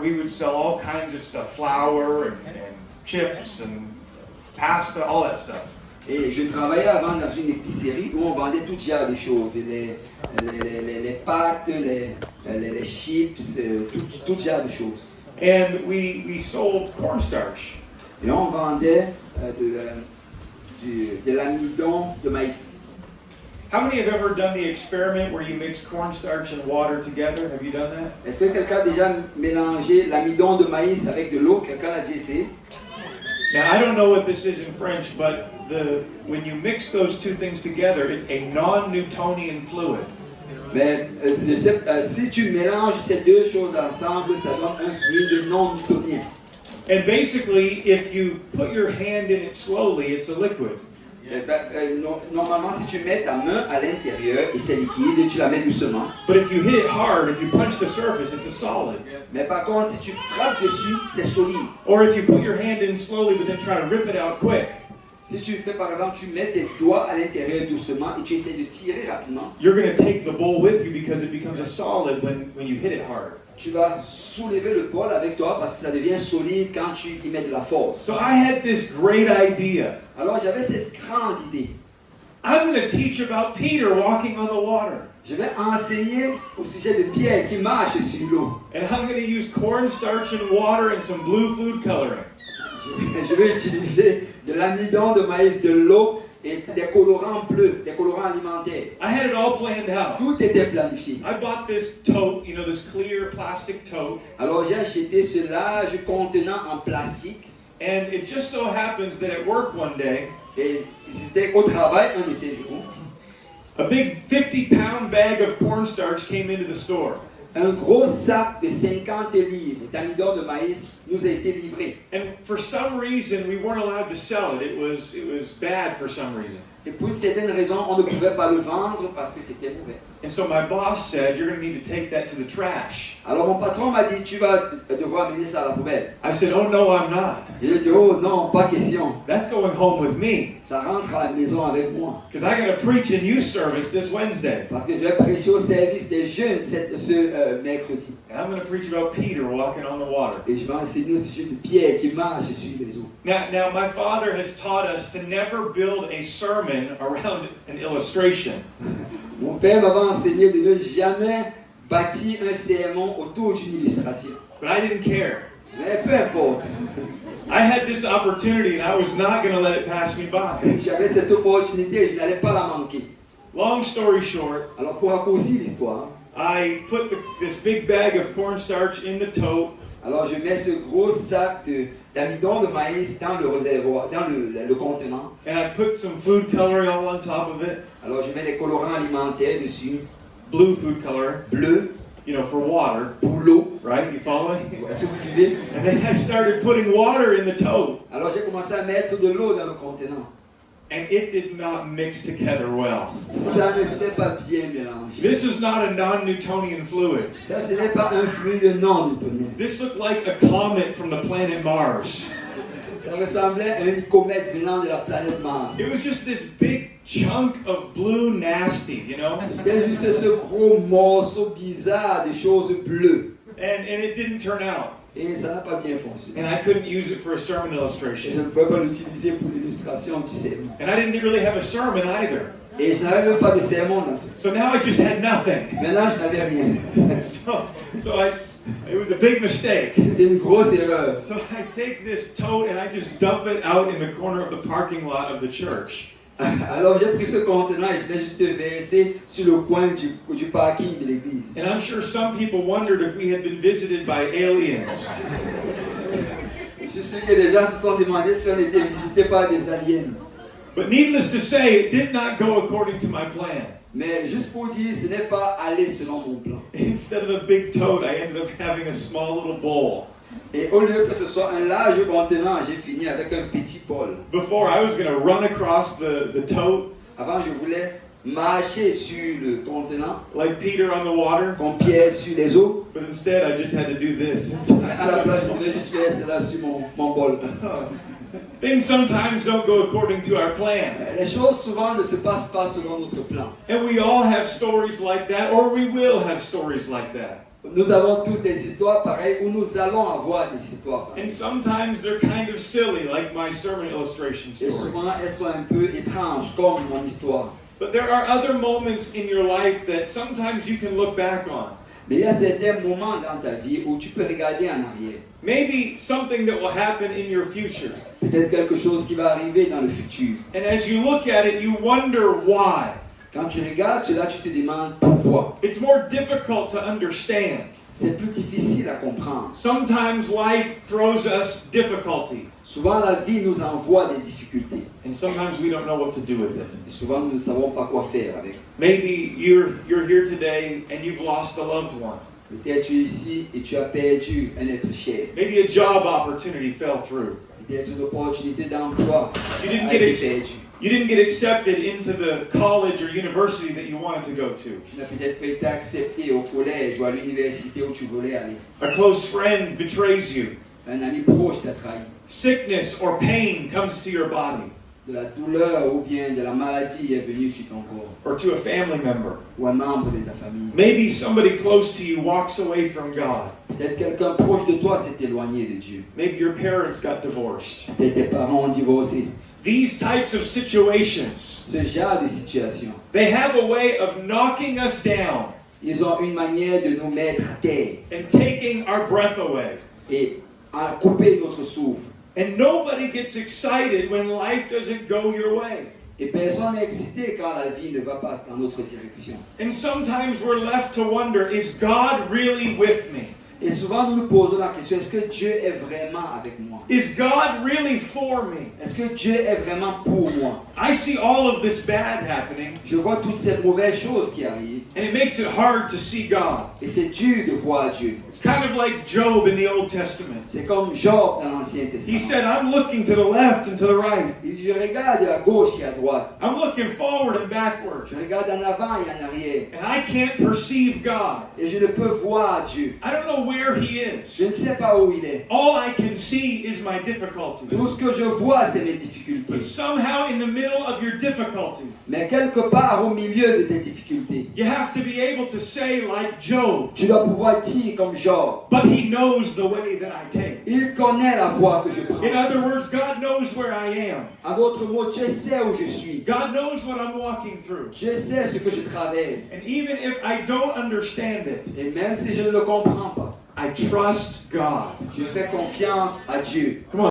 We would sell all kinds of stuff, flour and chips and pasta, all that stuff. Et je travaillais avant dans une épicerie où on vendait tout genre de choses, les pâtes, les chips, tout genre de choses. And we sold cornstarch. Et on vendait de l'amidon de maïs. How many have ever done the experiment where you mix cornstarch and water together? Have you done that? Est-ce que quelqu'un a déjà mélangé l'amidon de maïs avec de l'eau? Quelqu'un l'a déjà essayé? Now, I don't know what this is in French, but when you mix those two things together, it's a non-Newtonian fluid. Mais si tu mélanges ces deux choses ensemble, ça donne un fluide non-newtonien. And basically, if you put your hand in it slowly, it's a liquid. Normalement, si tu mets ta main à l'intérieur et c'est liquide, tu la mets doucement. But if you hit it hard, if you punch the surface, it's a solid. Mais par contre, si tu frappes dessus, c'est solide. Or if you put your hand in slowly, but then try to rip it out quick. Si tu fais par exemple, tu mets tes doigts à l'intérieur doucement et tu essaies de tirer rapidement. You're going to take the bowl with you because it becomes a solid when you hit it hard. Tu vas soulever le bol avec toi parce que ça devient solide quand tu y mets de la force. So I had this great idea. Alors j'avais cette grande idée. I'm going to teach about Peter walking on the water. Je vais enseigner au sujet de Pierre qui marche sur l'eau. And I'm going to use cornstarch and water and some blue food coloring. Je vais utiliser de l'amidon de maïs, de l'eau et des colorants bleus, des colorants alimentaires. I had it all planned out. Tout était planifié. I bought this tote, this clear plastic tote. Alors j'ai acheté ce large contenant en plastique. And it just so happens that at work one day, et c'était au travail un de ces jours, a big 50-pound bag of cornstarch came into the store. Un gros sac de 50 livres d'amidon de maïs nous a été livré. And for some reason, we weren't allowed to sell it. It was bad for some reason. Et pour une certaine raison, on ne pouvait pas le vendre parce que c'était mauvais. And so my boss said, "You're going to need to take that to the trash." Alors mon patron m'a dit, tu vas devoir amener ça à la poubelle. I said, "Oh no, I'm not." Et je lui ai dit, oh non, pas question. That's going home with me. Ça rentre à la maison avec moi. Because I got to preach in youth service this Wednesday. Parce que je vais prêcher au service des jeunes ce mercredi. And I'm going to preach about Peter walking on the water. Et je vais enseigner au sujet de Pierre qui marche sur les eaux. Now my father has taught us to never build a sermon around an illustration. Mon père m'avait enseigné de ne jamais bâtir un sermon autour d'une illustration. But I didn't care. Mais peu importe. I had this opportunity and I was not going to let it pass me by. J'avais cette opportunité et je n'allais pas la manquer. Long story short, alors pour raccourcir l'histoire, I put this big bag of cornstarch in the tote. Alors je mets ce gros sac d'amidon de maïs dans le réservoir, dans le contenant. And I put some food coloring all on top of it. Alors je mets des colorants alimentaires dessus. Blue food color. Bleu. For water. Pour l'eau. Right? You following? Est-ce que vous suivez? And then I started putting water in the tote. Alors j'ai commencé à mettre de l'eau dans le contenant. And it did not mix together well. Ça ne s'est pas bien mélangé. This is not a non-Newtonian fluid. Ça, ce n'est pas un fluide non-newtonien. This looked like a comet from the planet Mars. Ça ressemblait à une comète venant de la planète Mars. It was just this big chunk of blue nasty, C'était juste ce gros morceau bizarre de choses bleues. And it didn't turn out. Et ça n'a pas bien fonctionné. And I couldn't use it for a sermon Et je illustration. ne pouvais pas l'utiliser pour l'illustration du sermon. And I didn't really have a sermon either. Et je n'avais même pas de sermon non plus. So now I just had nothing. Maintenant, je n'avais rien. It was a big mistake. C'était une grosse erreur. So I take this tote and I just dump it out in the corner of the parking lot of the church. Alors j'ai pris ce contenant et je l'ai juste versé sur le coin du parking de l'église. And I'm sure some people wondered if we had been visited by aliens. Je suis sûr que les gens se sont demandé si on était visités par des aliens. But needless to say, it did not go according to my plan. Mais juste pour dire, ce n'est pas allé selon mon plan. Instead of a big tote, I ended up having a small little bowl. Et au lieu que ce soit un large contenant, j'ai fini avec un petit bol. Before, I was going to run across the tote. Avant, je voulais marcher sur le contenant. Like Peter on the water. Comme Pierre sur les eaux. But instead, I just had to do this. À la place, je devais juste faire cela sur mon bol. Things sometimes don't go according to our plan. Les choses souvent ne se passent pas selon notre plan. And we all have stories like that, or we will have stories like that. Nous avons tous des histoires pareilles ou nous allons avoir des histoires pareilles. And sometimes they're kind of silly, like my sermon illustration Et story. souvent, elles sont un peu étranges, comme mon histoire. But there are other moments in your life that sometimes you can look back on. Mais il y a certains moments dans ta vie où tu peux regarder en arrière. Maybe something that will happen in your future. Peut-être quelque chose qui va arriver dans le futur. And as you look at it, you wonder why. Quand tu regardes cela, tu te demandes pourquoi. It's more difficult to understand. C'est plus difficile à comprendre. Sometimes life throws us difficulty. Souvent, la vie nous envoie des difficultés. And sometimes we don't know what to do with it. Et souvent, nous ne savons pas quoi faire avec. Maybe you're here today and you've lost a loved one. Peut-être tu es ici et tu as perdu un être cher. Maybe a job opportunity fell through. Peut-être une opportunité d'emploi You didn't a get été perdue. You didn't get accepted into the college or university that you wanted to go to. Tu n'as peut-être pas été accepté au collège ou à l'université où tu voulais aller. A close friend betrays you. Un ami proche t'a trahi. Sickness or pain comes to your body. De la douleur ou bien de la maladie est venue sur ton corps. Or to a family member. Ou un membre de ta famille. Maybe somebody close to you walks away from God. Peut-être quelqu'un proche de toi s'est éloigné de Dieu. Maybe your parents got divorced. Peut-être tes parents ont divorcé. These types of situations, Ce genre de situation, they have a way of knocking us down ils ont une manière de nous mettre à terre and taking our breath away. et à couper notre souffle. And nobody gets excited when life doesn't go your way. Et personne n'est excité quand la vie ne va pas dans notre direction. And sometimes we're left to wonder, is God really with me? Et souvent nous nous posons la question, est-ce que Dieu est vraiment avec moi? Is God really for me? Est-ce que Dieu est vraiment pour moi? I see all of this bad happening, Je vois toutes ces mauvaises choses qui arrivent and it makes it hard to see God. et c'est dur de voir Dieu. It's kind of like Job in the Old Testament. C'est comme Job dans l'Ancien He Testament. said, I'm looking to the left and to the right. Il dit, je regarde à gauche et à droite. I'm looking forward and backward. Je regarde en avant et en arrière. And I can't perceive God. Et je ne peux voir Dieu. I don't know where He is. Je ne sais pas où il est. All I can see is my difficulty. Tout ce que je vois, c'est mes difficultés. But somehow in the middle of your difficulty, Mais quelque part au milieu de tes difficultés, you have to be able to say like Job, tu dois pouvoir dire comme Job, but He knows the way that I take. il connaît la voie que je prends. In other words, God knows where I am. En d'autres mots, Dieu sait où je suis. God knows what I'm walking through. Dieu sait ce que je traverse. And even if I don't understand it, Et même si je ne le comprends pas, I trust God. je fais confiance à Dieu. Come on.